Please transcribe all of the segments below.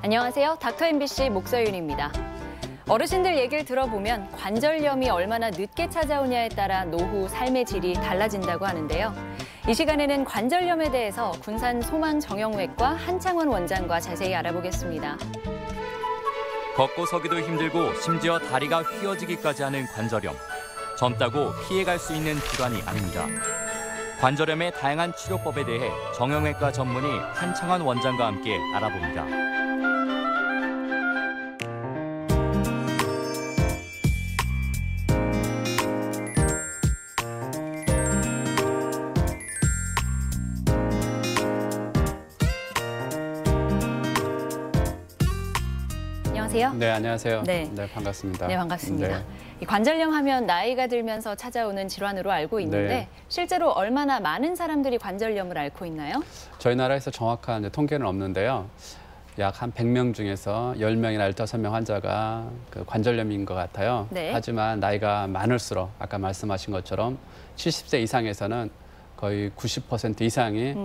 안녕하세요. 닥터 MBC 목서윤입니다. 어르신들 얘기를 들어보면 관절염이 얼마나 늦게 찾아오냐에 따라 노후 삶의 질이 달라진다고 하는데요. 이 시간에는 관절염에 대해서 군산 소망정형외과 한창원 원장과 자세히 알아보겠습니다. 걷고 서기도 힘들고 심지어 다리가 휘어지기까지 하는 관절염. 젊다고 피해갈 수 있는 질환이 아닙니다. 관절염의 다양한 치료법에 대해 정형외과 전문의 한창원 원장과 함께 알아봅니다. 안녕하세요. 네, 안녕하세요. 네, 반갑습니다. 네, 반갑습니다. 네. 이 관절염 하면 나이가 들면서 찾아오는 질환으로 알고 있는데 네. 실제로 얼마나 많은 사람들이 관절염을 앓고 있나요? 저희 나라에서 정확한 통계는 없는데요. 약 한 100명 중에서 10명이나 15명 환자가 그 관절염인 것 같아요. 네. 하지만 나이가 많을수록 아까 말씀하신 것처럼 70세 이상에서는 거의 90% 이상이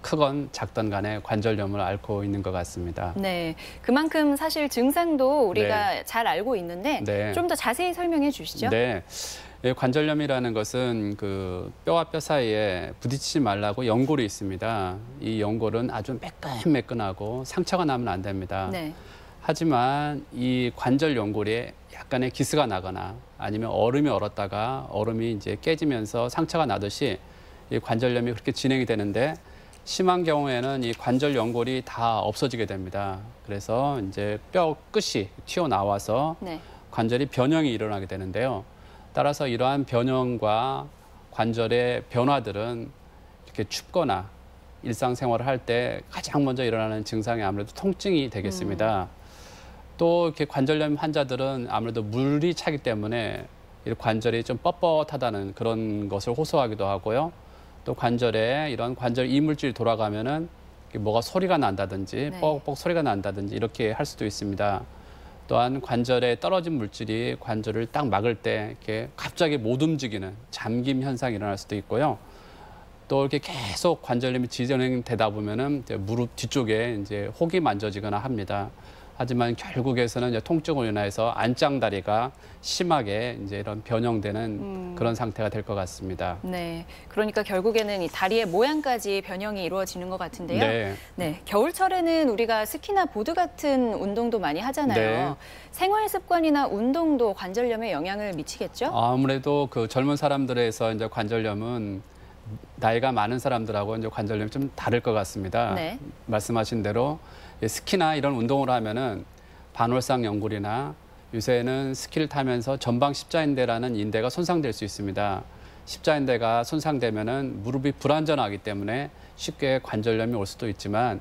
크건 작던 간에 관절염을 앓고 있는 것 같습니다. 네, 그만큼 사실 증상도 우리가 네. 잘 알고 있는데 네. 좀 더 자세히 설명해 주시죠. 네. 이 관절염이라는 것은 그 뼈와 뼈 사이에 부딪히지 말라고 연골이 있습니다. 이 연골은 아주 매끈매끈하고 상처가 나면 안 됩니다. 네. 하지만 이 관절 연골에 약간의 기스가 나거나 아니면 얼음이 얼었다가 얼음이 이제 깨지면서 상처가 나듯이 이 관절염이 그렇게 진행이 되는데 심한 경우에는 이 관절 연골이 다 없어지게 됩니다. 그래서 이제 뼈 끝이 튀어나와서 네. 관절이 변형이 일어나게 되는데요. 따라서 이러한 변형과 관절의 변화들은 이렇게 춥거나 일상생활을 할 때 가장 먼저 일어나는 증상이 아무래도 통증이 되겠습니다. 또 이렇게 관절염 환자들은 아무래도 물이 차기 때문에 이 관절이 좀 뻣뻣하다는 그런 것을 호소하기도 하고요. 또 관절에 이런 관절 이물질이 돌아가면은 뭐가 소리가 난다든지 네. 뻑뻑 소리가 난다든지 이렇게 할 수도 있습니다. 또한 관절에 떨어진 물질이 관절을 딱 막을 때 이렇게 갑자기 못 움직이는 잠김 현상이 일어날 수도 있고요. 또 이렇게 계속 관절염이 진행되다 보면은 이제 무릎 뒤쪽에 이제 혹이 만져지거나 합니다. 하지만 결국에서는 이제 통증으로 인해서 안짱다리가 심하게 이제 이런 변형되는 그런 상태가 될 것 같습니다. 네, 그러니까 결국에는 이 다리의 모양까지 변형이 이루어지는 것 같은데요. 네. 네, 겨울철에는 우리가 스키나 보드 같은 운동도 많이 하잖아요. 네. 생활 습관이나 운동도 관절염에 영향을 미치겠죠? 아무래도 그 젊은 사람들에서 이제 관절염은 나이가 많은 사람들하고 이제 관절염이 좀 다를 것 같습니다. 네. 말씀하신 대로 스키나 이런 운동을 하면은 반월상 연골이나 요새는 스키를 타면서 전방 십자인대라는 인대가 손상될 수 있습니다. 십자인대가 손상되면은 무릎이 불안전하기 때문에 쉽게 관절염이 올 수도 있지만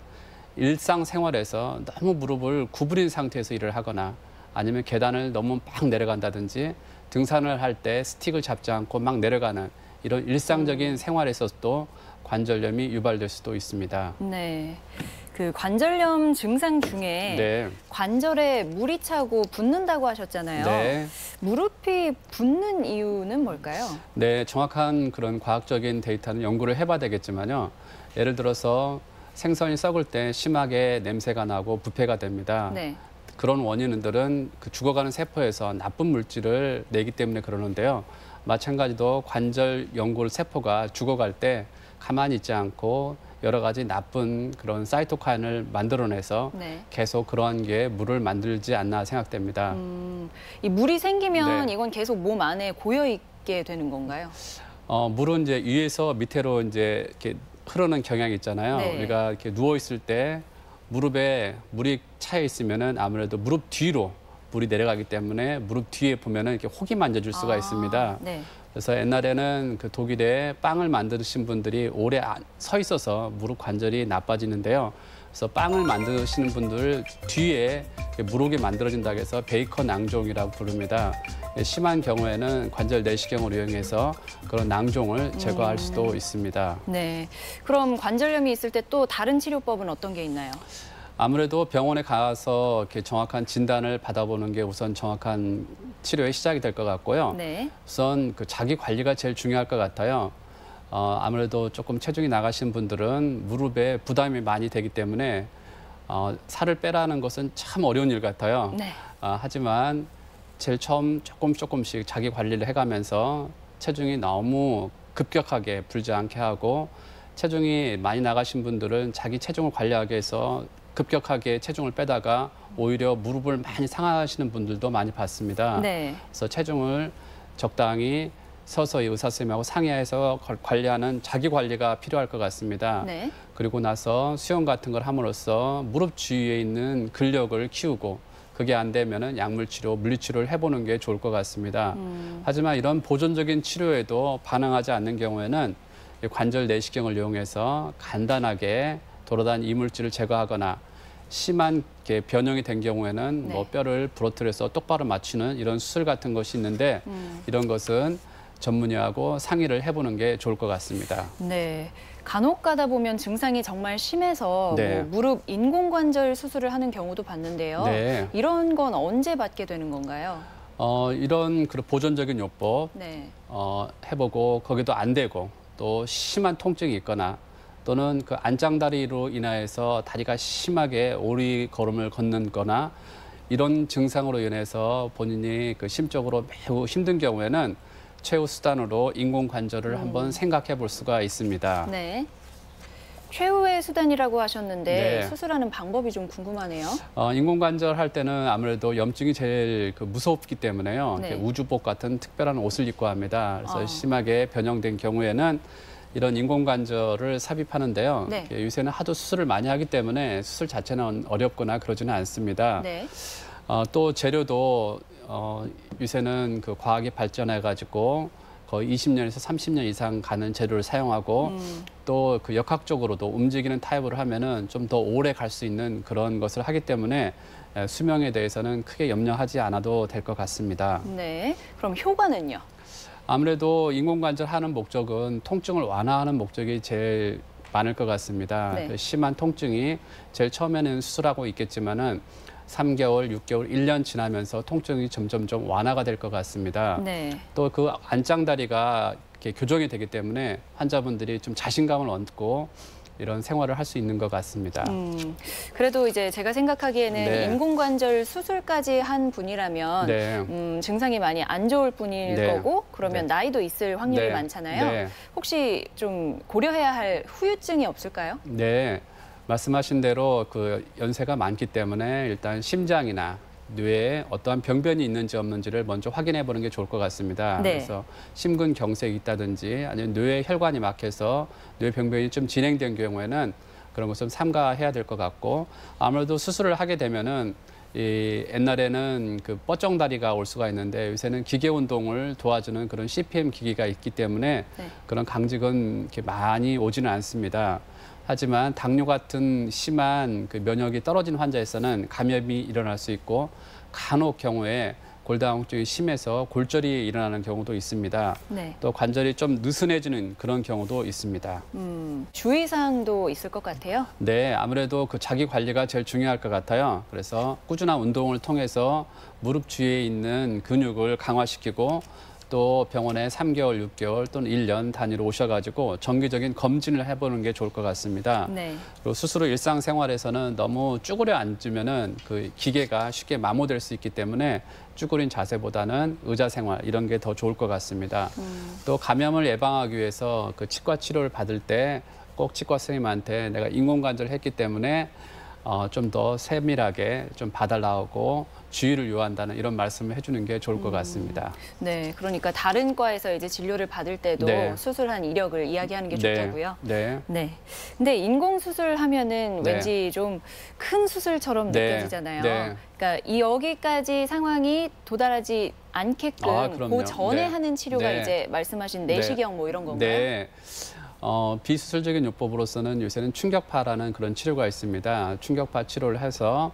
일상생활에서 너무 무릎을 구부린 상태에서 일을 하거나 아니면 계단을 너무 막 내려간다든지 등산을 할 때 스틱을 잡지 않고 막 내려가는 이런 일상적인 생활에서도 관절염이 유발될 수도 있습니다. 네. 그 관절염 증상 중에 네. 관절에 물이 차고 붓는다고 하셨잖아요. 네. 무릎이 붓는 이유는 뭘까요? 네, 정확한 그런 과학적인 데이터는 연구를 해봐야 되겠지만요. 예를 들어서 생선이 썩을 때 심하게 냄새가 나고 부패가 됩니다. 네. 그런 원인들은 그 죽어가는 세포에서 나쁜 물질을 내기 때문에 그러는데요. 마찬가지로 관절 연골 세포가 죽어갈 때 가만히 있지 않고 여러 가지 나쁜 그런 사이토카인을 만들어내서 네. 계속 그러한 게 물을 만들지 않나 생각됩니다. 이 물이 생기면 네. 이건 계속 몸 안에 고여 있게 되는 건가요? 물은 이제 위에서 밑으로 이제 이렇게 흐르는 경향이 있잖아요. 네. 우리가 이렇게 누워 있을 때 무릎에 물이 차여 있으면은 아무래도 무릎 뒤로 물이 내려가기 때문에 무릎 뒤에 보면은 이렇게 혹이 만져질 수가 있습니다. 네. 그래서 옛날에는 그 독일에 빵을 만드신 분들이 오래 서 있어서 무릎 관절이 나빠지는데요. 그래서 빵을 만드시는 분들 뒤에 무릎이 만들어진다고 해서 베이컨 낭종이라고 부릅니다. 심한 경우에는 관절 내시경을 이용해서 그런 낭종을 제거할 수도 있습니다. 네. 그럼 관절염이 있을 때 또 다른 치료법은 어떤 게 있나요? 아무래도 병원에 가서 이렇게 정확한 진단을 받아보는 게 우선 정확한 치료의 시작이 될 것 같고요. 네. 우선 그 자기 관리가 제일 중요할 것 같아요. 아무래도 조금 체중이 나가신 분들은 무릎에 부담이 많이 되기 때문에 살을 빼라는 것은 참 어려운 일 같아요. 네. 하지만 제일 처음 조금씩 자기 관리를 해가면서 체중이 너무 급격하게 불지 않게 하고 체중이 많이 나가신 분들은 자기 체중을 관리하기 위해서 급격하게 체중을 빼다가 오히려 무릎을 많이 상하시는 분들도 많이 봤습니다. 네. 그래서 체중을 적당히 서서히 의사 선생님하고 상의해서 관리하는 자기 관리가 필요할 것 같습니다. 네. 그리고 나서 수영 같은 걸 함으로써 무릎 주위에 있는 근력을 키우고 그게 안 되면은 약물 치료, 물리 치료를 해보는 게 좋을 것 같습니다. 하지만 이런 보존적인 치료에도 반응하지 않는 경우에는 이 관절 내시경을 이용해서 간단하게 돌아다니는 이물질을 제거하거나 심한 변형이 된 경우에는 네. 뭐 뼈를 부러뜨려서 똑바로 맞추는 이런 수술 같은 것이 있는데 이런 것은 전문의하고 상의를 해보는 게 좋을 것 같습니다. 네. 간혹 가다 보면 증상이 정말 심해서 네. 뭐 무릎 인공관절 수술을 하는 경우도 봤는데요. 네. 이런 건 언제 받게 되는 건가요? 이런 그 보존적인 요법 네. 해보고 거기도 안 되고 또 심한 통증이 있거나 또는 그 안짱다리로 인하여서 다리가 심하게 오리 걸음을 걷는 거나 이런 증상으로 인해서 본인이 그 심적으로 매우 힘든 경우에는 최후 수단으로 인공관절을 한번 생각해 볼 수가 있습니다. 네. 최후의 수단이라고 하셨는데 네. 수술하는 방법이 좀 궁금하네요. 인공관절 할 때는 아무래도 염증이 제일 무섭기 때문에요. 네. 이렇게 우주복 같은 특별한 옷을 입고 합니다. 그래서 심하게 변형된 경우에는 이런 인공관절을 삽입하는데요. 네. 요새는 하도 수술을 많이 하기 때문에 수술 자체는 어렵거나 그러지는 않습니다. 네. 또 재료도 요새는 그 과학이 발전해가지고 거의 20년에서 30년 이상 가는 재료를 사용하고 또 그 역학적으로도 움직이는 타입으로 하면은 좀 더 오래 갈 수 있는 그런 것을 하기 때문에 수명에 대해서는 크게 염려하지 않아도 될 것 같습니다. 네. 그럼 효과는요? 아무래도 인공관절 하는 목적은 통증을 완화하는 목적이 제일 많을 것 같습니다. 네. 그 심한 통증이 제일 처음에는 수술하고 있겠지만은 3개월, 6개월, 1년 지나면서 통증이 점점 완화가 될 것 같습니다. 네. 또 그 안짱다리가 이렇게 교정이 되기 때문에 환자분들이 좀 자신감을 얻고 이런 생활을 할 수 있는 것 같습니다. 그래도 이제 제가 생각하기에는 네. 인공관절 수술까지 한 분이라면 네. 증상이 많이 안 좋을 분일 네. 거고 그러면 네. 나이도 있을 확률이 네. 많잖아요. 네. 혹시 좀 고려해야 할 후유증이 없을까요? 네, 말씀하신 대로 그 연세가 많기 때문에 일단 심장이나 뇌에 어떠한 병변이 있는지 없는지를 먼저 확인해 보는 게 좋을 것 같습니다. 네. 그래서 심근경색이 있다든지 아니면 뇌에 혈관이 막혀서 뇌 병변이 좀 진행된 경우에는 그런 것을 삼가해야 될 것 같고 아무래도 수술을 하게 되면은 옛날에는 그 뻗정다리가 올 수가 있는데 요새는 기계 운동을 도와주는 그런 CPM 기기가 있기 때문에 네. 그런 강직은 이렇게 많이 오지는 않습니다. 하지만 당뇨 같은 심한 그 면역이 떨어진 환자에서는 감염이 일어날 수 있고 간혹 경우에 골다공증이 심해서 골절이 일어나는 경우도 있습니다. 네. 또 관절이 좀 느슨해지는 그런 경우도 있습니다. 주의사항도 있을 것 같아요. 네, 아무래도 그 자기 관리가 제일 중요할 것 같아요. 그래서 꾸준한 운동을 통해서 무릎 주위에 있는 근육을 강화시키고 또 병원에 3개월, 6개월 또는 1년 단위로 오셔가지고 정기적인 검진을 해보는 게 좋을 것 같습니다. 네. 그리고 스스로 일상생활에서는 너무 쭈그려 앉으면은 그 기계가 쉽게 마모될 수 있기 때문에 쭈그린 자세보다는 의자 생활 이런 게 더 좋을 것 같습니다. 또 감염을 예방하기 위해서 그 치과 치료를 받을 때 꼭 치과 선생님한테 내가 인공관절을 했기 때문에 좀 더 세밀하게 좀 봐달라고 주의를 요한다는 이런 말씀을 해주는 게 좋을 것 같습니다. 네, 그러니까 다른 과에서 이제 진료를 받을 때도 네. 수술한 이력을 이야기하는 게 좋다고요. 네. 네. 근데 인공 수술 하면은 네. 왠지 좀 큰 수술처럼 네. 느껴지잖아요. 네. 그러니까 이 여기까지 상황이 도달하지 않게끔 그럼요. 그 전에 네. 하는 치료가 네. 이제 말씀하신 네. 내시경 뭐 이런 건가요? 네. 비수술적인 요법으로서는 요새는 충격파라는 그런 치료가 있습니다. 충격파 치료를 해서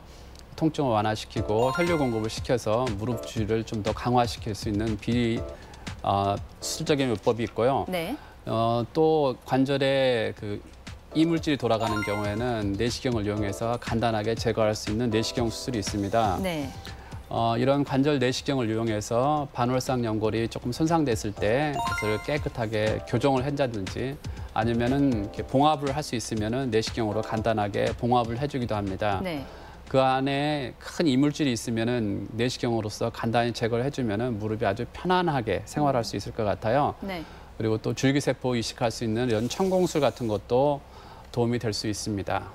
통증을 완화시키고 혈류 공급을 시켜서 무릎 주위를 좀 더 강화시킬 수 있는 수술적인 요법이 있고요. 네. 또 관절에 그 이물질이 돌아가는 경우에는 내시경을 이용해서 간단하게 제거할 수 있는 내시경 수술이 있습니다. 네. 이런 관절 내시경을 이용해서 반월상 연골이 조금 손상됐을 때 그것을 깨끗하게 교정을 한다든지 아니면은 이렇게 봉합을 할 수 있으면은 내시경으로 간단하게 봉합을 해주기도 합니다. 네. 그 안에 큰 이물질이 있으면은 내시경으로서 간단히 제거를 해주면은 무릎이 아주 편안하게 생활할 수 있을 것 같아요. 네. 그리고 또 줄기세포 이식할 수 있는 이런 천공술 같은 것도 도움이 될 수 있습니다.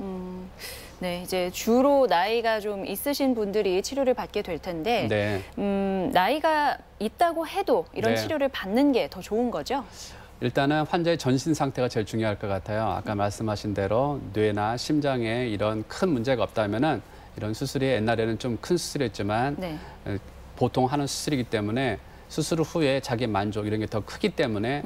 네, 이제 주로 나이가 좀 있으신 분들이 치료를 받게 될 텐데, 네. 나이가 있다고 해도 이런 네. 치료를 받는 게 더 좋은 거죠? 일단은 환자의 전신 상태가 제일 중요할 것 같아요. 아까 말씀하신 대로 뇌나 심장에 이런 큰 문제가 없다면은 이런 수술이 옛날에는 좀 큰 수술이었지만 네. 보통 하는 수술이기 때문에 수술 후에 자기 만족 이런 게 더 크기 때문에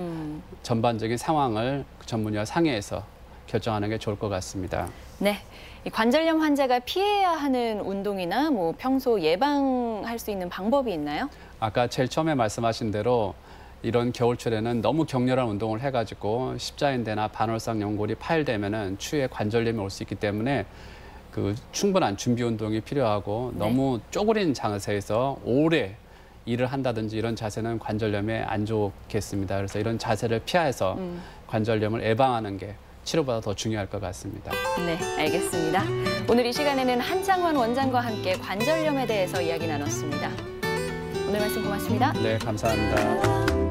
전반적인 상황을 전문의와 상의해서 결정하는 게 좋을 것 같습니다. 네. 이 관절염 환자가 피해야 하는 운동이나 뭐 평소 예방할 수 있는 방법이 있나요? 아까 제일 처음에 말씀하신 대로 이런 겨울철에는 너무 격렬한 운동을 해가지고 십자인대나 반월상 연골이 파열되면은 추후에 관절염이 올 수 있기 때문에 그 충분한 준비 운동이 필요하고 너무 쪼그린 자세에서 오래 일을 한다든지 이런 자세는 관절염에 안 좋겠습니다. 그래서 이런 자세를 피해서 관절염을 예방하는 게 치료보다 더 중요할 것 같습니다. 네, 알겠습니다. 오늘 이 시간에는 한창원 원장과 함께 관절염에 대해서 이야기 나눴습니다. 오늘 말씀 고맙습니다. 네, 감사합니다.